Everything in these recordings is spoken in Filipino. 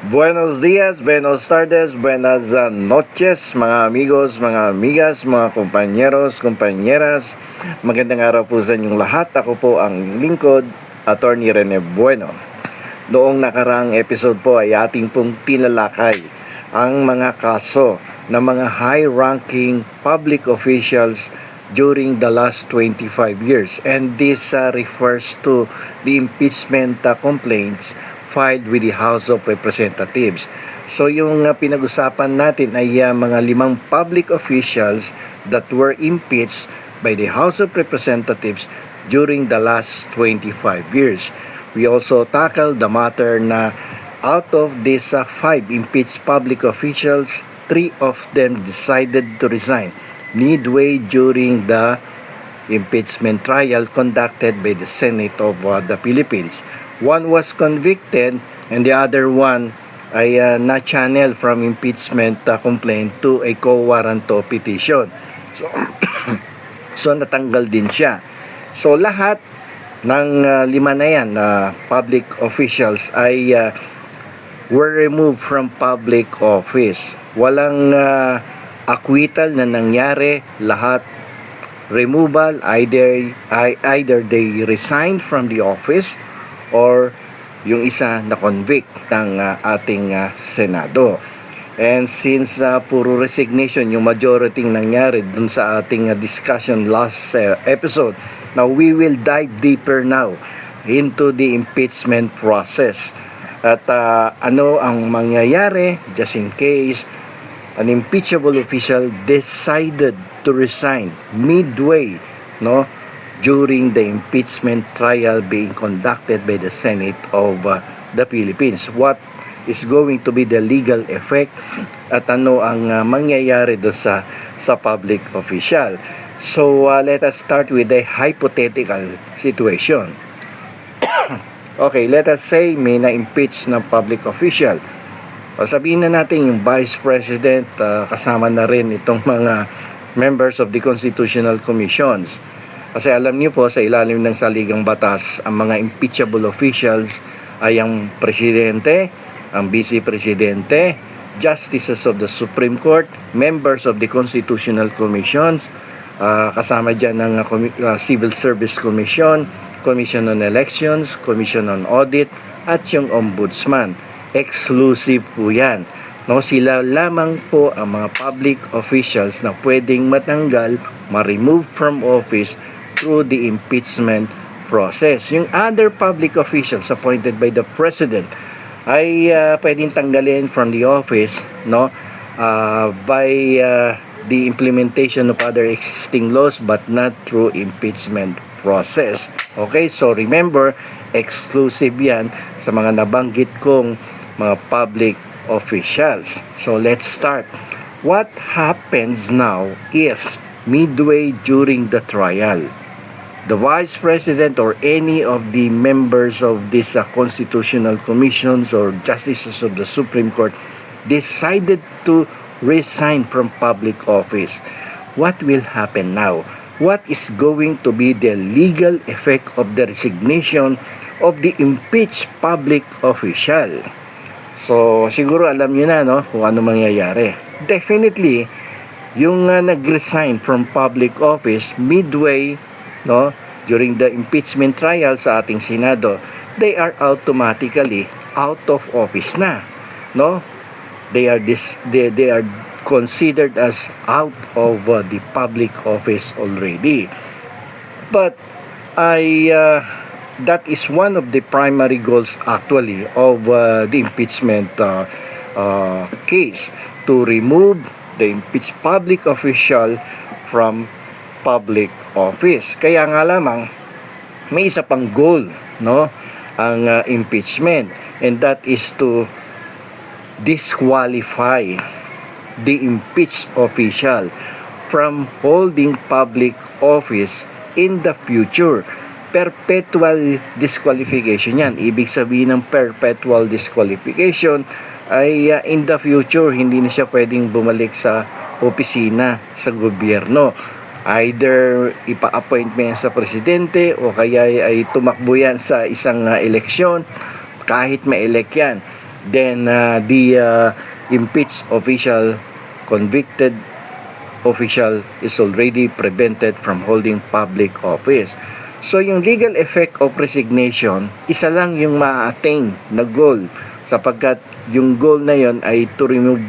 Buenos dias, buenos tardes, buenas noches, mga amigos, mga amigas, mga kompanyeros, kompanyeras. Magandang araw po sa inyong lahat. Ako po ang lingkod, Attorney Rene Bueno. Noong nakaraang episode po ay ating pong tinalakay ang mga kaso ng mga high-ranking public officials during the last 25 years. And this refers to the impeachment complaints filed with the House of Representatives. So yung pinag-usapan natin ay mga 5 public officials that were impeached by the House of Representatives during the last 25 years. We also tackled the matter na out of these 5 impeached public officials, 3 of them decided to resign midway during the impeachment trial conducted by the Senate of the Philippines. One was convicted and the other one ay na-channel from impeachment complaint to a quo warranto petition. So natanggal din siya. So lahat ng 5 na yan public officials ay were removed from public office. Walang acquittal na nangyari, lahat removal, either they resigned from the office or yung isa na convict ng ating Senado. And since puro resignation yung majority nangyari dun sa ating discussion last episode, now we will dive deeper now into the impeachment process. At ano ang mangyayari just in case an impeachable official decided to resign midway, no, during the impeachment trial being conducted by the Senate of the Philippines. What is going to be the legal effect at ano ang mangyayari doon sa public official. So let us start with a hypothetical situation. Okay, let us say may na-impeach na public official. O sabihin na natin yung Vice President, kasama na rin itong mga members of the Constitutional Commissions. Kasi alam niyo po sa ilalim ng saligang batas, ang mga impeachable officials ay ang Presidente, ang Vice Presidente, Justices of the Supreme Court, members of the Constitutional Commissions, kasama dyan ng Civil Service Commission, Commission on Elections, Commission on Audit, at yung Ombudsman. Exclusive po yan. No, sila lamang po ang mga public officials na pwedeng matanggal, ma-remove from office through the impeachment process. Yung other public officials appointed by the President ay pwedeng tanggalin from the office, no, by the implementation of other existing laws but not through impeachment process. Okay, so remember, exclusive yan sa mga nabanggit kong mga public officials. So let's start. What happens now if midway during the trial, the Vice President or any of the members of these constitutional commissions or justices of the Supreme Court decided to resign from public office? What will happen now? What is going to be the legal effect of the resignation of the impeached public official? So siguro alam niyo na, no, kung ano mangyayari. Definitely yung nag-resign from public office midway, no, during the impeachment trial sa ating Senado, they are automatically out of office na, no? They are considered as out of the public office already. But that is one of the primary goals actually of the impeachment case, to remove the impeached public official from public office. Kaya nga lamang may isa pang goal, no, ang impeachment, and that is to disqualify the impeached official from holding public office in the future. Perpetual disqualification yan. Ibig sabihin ng perpetual disqualification ay in the future hindi na siya pwedeng bumalik sa opisina sa gobyerno. Either ipa-appoint mo yan sa presidente o kaya ay tumakbo yan sa isang eleksyon, kahit ma-elect yan. then the impeached official, convicted official is already prevented from holding public office. So yung legal effect of resignation, isa lang yung ma-attain na goal, sapagkat yung goal na yon ay to remove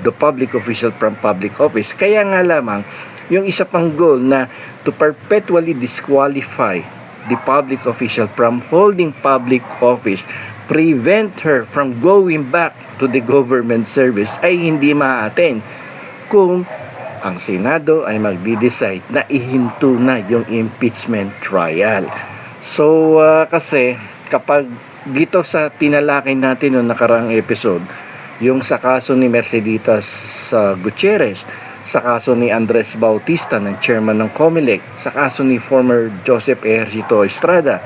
the public official from public office. Kaya nga lamang, yung isa pang goal na to perpetually disqualify the public official from holding public office, prevent her from going back to the government service, ay hindi ma-attain kung ang Senado ay magdi-decide na ihinto na yung impeachment trial. So, kasi kapag dito sa tinalakay natin noong nakaraang episode, yung sa kaso ni Merceditas Gutierrez, sa kaso ni Andres Bautista ng chairman ng COMELEC, sa kaso ni former Joseph Ejercito Estrada,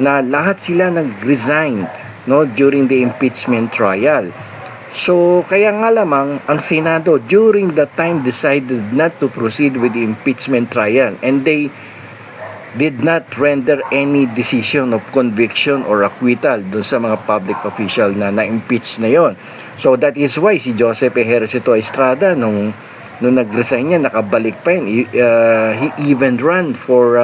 na lahat sila nag-resign, no, during the impeachment trial. So, kaya nga lamang, ang Senado during that time decided not to proceed with the impeachment trial, and they did not render any decision of conviction or acquittal dun sa mga public official na na-impeach na yon. So, that is why si Joseph Ejercito Estrada, nung nag-resign niya, nakabalik pa yun. He even ran for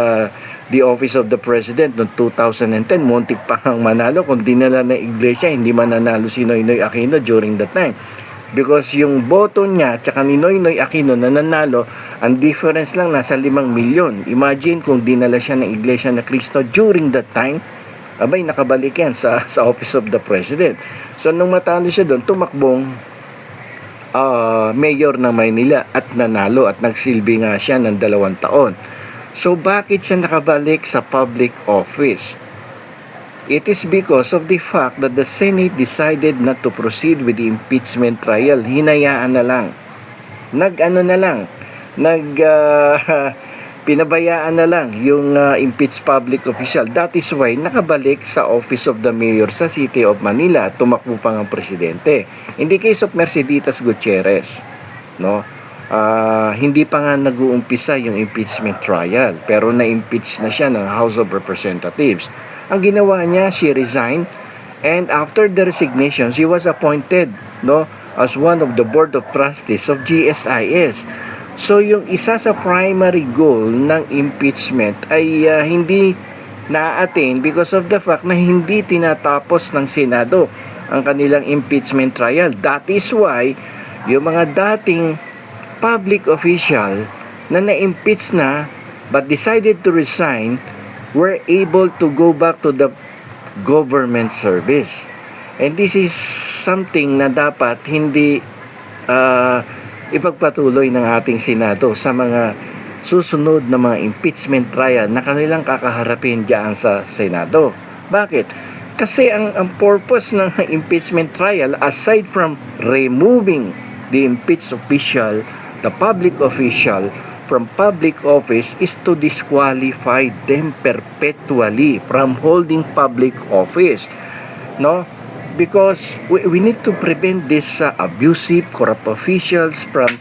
the office of the president noong 2010. Muntik pa ang manalo. Kung dinala na iglesia, hindi mananalo si Noynoy Aquino during that time. Because yung boto niya, tsaka ni Noynoy Aquino na nanalo, ang difference lang nasa 5 milyon. Imagine kung dinala siya ng iglesia na Cristo during that time, abay, nakabalik yan sa office of the president. So, nung matalo siya doon, tumakbong mayor ng Maynila at nanalo at nagsilbi nga siya ng 2 taon. So, bakit siya nakabalik sa public office? It is because of the fact that the Senate decided not to proceed with the impeachment trial. Hinayaan na lang. Pinabayaan na lang yung impeached public official. That is why nakabalik sa office of the mayor sa City of Manila. Tumakbo pa ng presidente. In the case of Merceditas Gutierrez, no, hindi pa nga nag-uumpisa yung impeachment trial, pero na-impeach na siya ng House of Representatives. Ang ginawa niya, she resigned, and after the resignation, she was appointed, no, as one of the board of trustees of GSIS. So, yung isa sa primary goal ng impeachment ay hindi na-attain because of the fact na hindi tinatapos ng Senado ang kanilang impeachment trial. That is why, yung mga dating public official na na-impeach na but decided to resign were able to go back to the government service. And this is something na dapat hindi ipagpatuloy ng ating Senado sa mga susunod na mga impeachment trial na kanilang kakaharapin diyan sa Senado. Bakit? Kasi ang purpose ng impeachment trial, aside from removing the impeached official, the public official from public office, is to disqualify them perpetually from holding public office, no? Because we need to prevent this abusive, corrupt officials from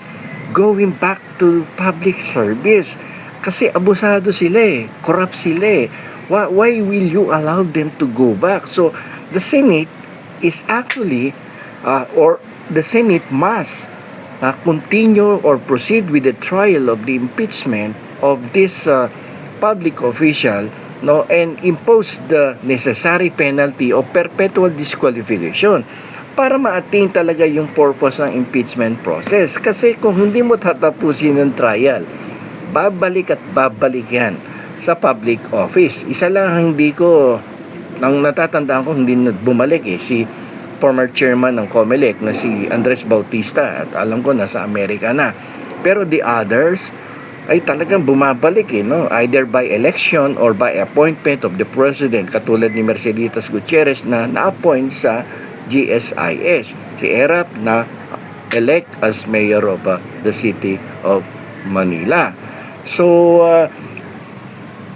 going back to public service. Kasi abusado sila eh, corrupt sila eh. Why will you allow them to go back? So the Senate is actually or the Senate must continue or proceed with the trial of the impeachment of this public official, no, and impose the necessary penalty of perpetual disqualification para ma-attain talaga yung purpose ng impeachment process. Kasi kung hindi mo tatapusin ng trial, babalik at babalik yan sa public office. Isa lang hindi ko, nang natatandaan ko hindi bumalik si former chairman ng COMELEC na si Andres Bautista, at alam ko nasa Amerika na. Pero the others ay talagang bumabalik no? Either by election or by appointment of the president, katulad ni Merceditas Gutierrez na na-appoint sa GSIS. Si Erap na elect as mayor of the City of Manila. So,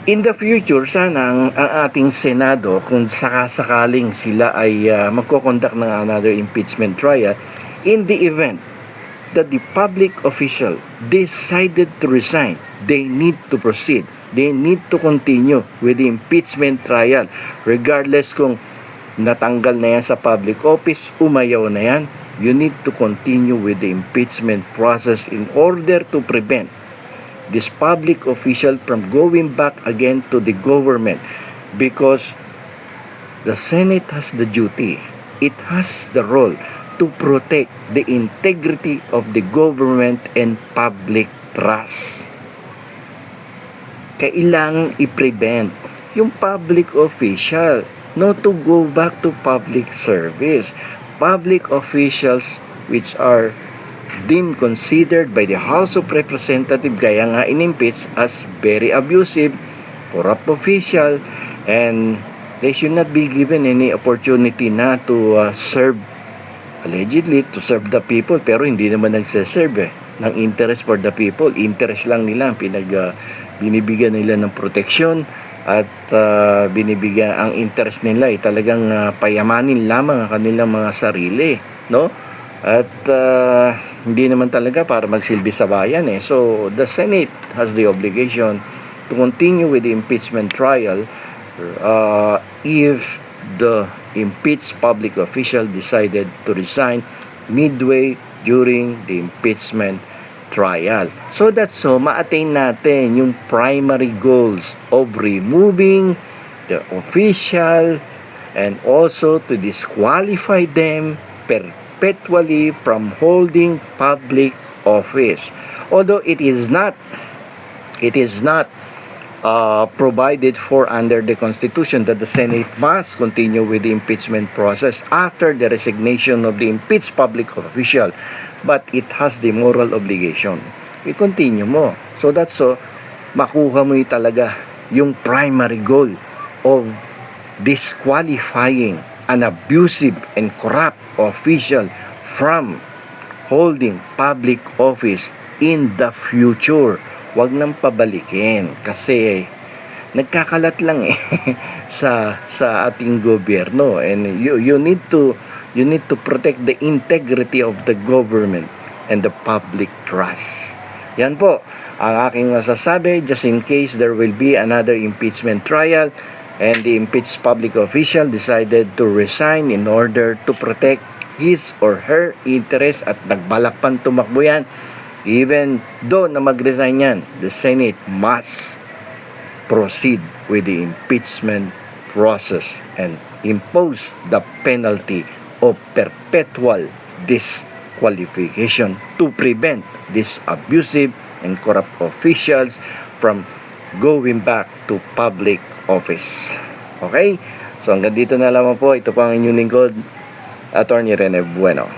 in the future, sana ang ating Senado, kung sakasakaling sila ay magkoconduct ng another impeachment trial, in the event that the public official decided to resign, they need to proceed. They need to continue with the impeachment trial, regardless kung natanggal na yan sa public office, umayaw na yan, you need to continue with the impeachment process in order to prevent this public official from going back again to the government, because the Senate has the duty, it has the role to protect the integrity of the government and public trust. Kailangang i-prevent yung public official not to go back to public service. Public officials which are deemed considered by the House of Representatives, kaya nga in-impeach as very abusive, corrupt official, and they should not be given any opportunity na to serve, allegedly to serve the people, pero hindi naman nagseserve ng interest for the people. Interest lang nila binibigyan nila ng proteksyon, at binibigyan ang interest nila ay talagang payamanin lamang ang kanilang mga sarili, no? At hindi naman talaga para magsilbi sa bayan eh. So the Senate has the obligation to continue with the impeachment trial if the impeached public official decided to resign midway during the impeachment trial. So that's so ma-attain natin yung primary goals of removing the official and also to disqualify them perpetually from holding public office. Although it is not provided for under the Constitution that the Senate must continue with the impeachment process after the resignation of the impeached public official, but it has the moral obligation. I-continue mo. So that's so, makuha mo talaga yung primary goal of disqualifying an abusive and corrupt official from holding public office in the future. Wag nang pabalikin kasi nagkakalat lang sa ating gobyerno, and you need to protect the integrity of the government and the public trust. Yan po ang aking masasabi, just in case there will be another impeachment trial and the impeached public official decided to resign in order to protect his or her interest at nagbalak pang tumakbo yan. Even though na mag-resign yan, the Senate must proceed with the impeachment process and impose the penalty of perpetual disqualification to prevent these abusive and corrupt officials from going back to public office. Okay? So hanggang dito na lamang po. Ito po ang inyong lingkod, Attorney Rene Bueno.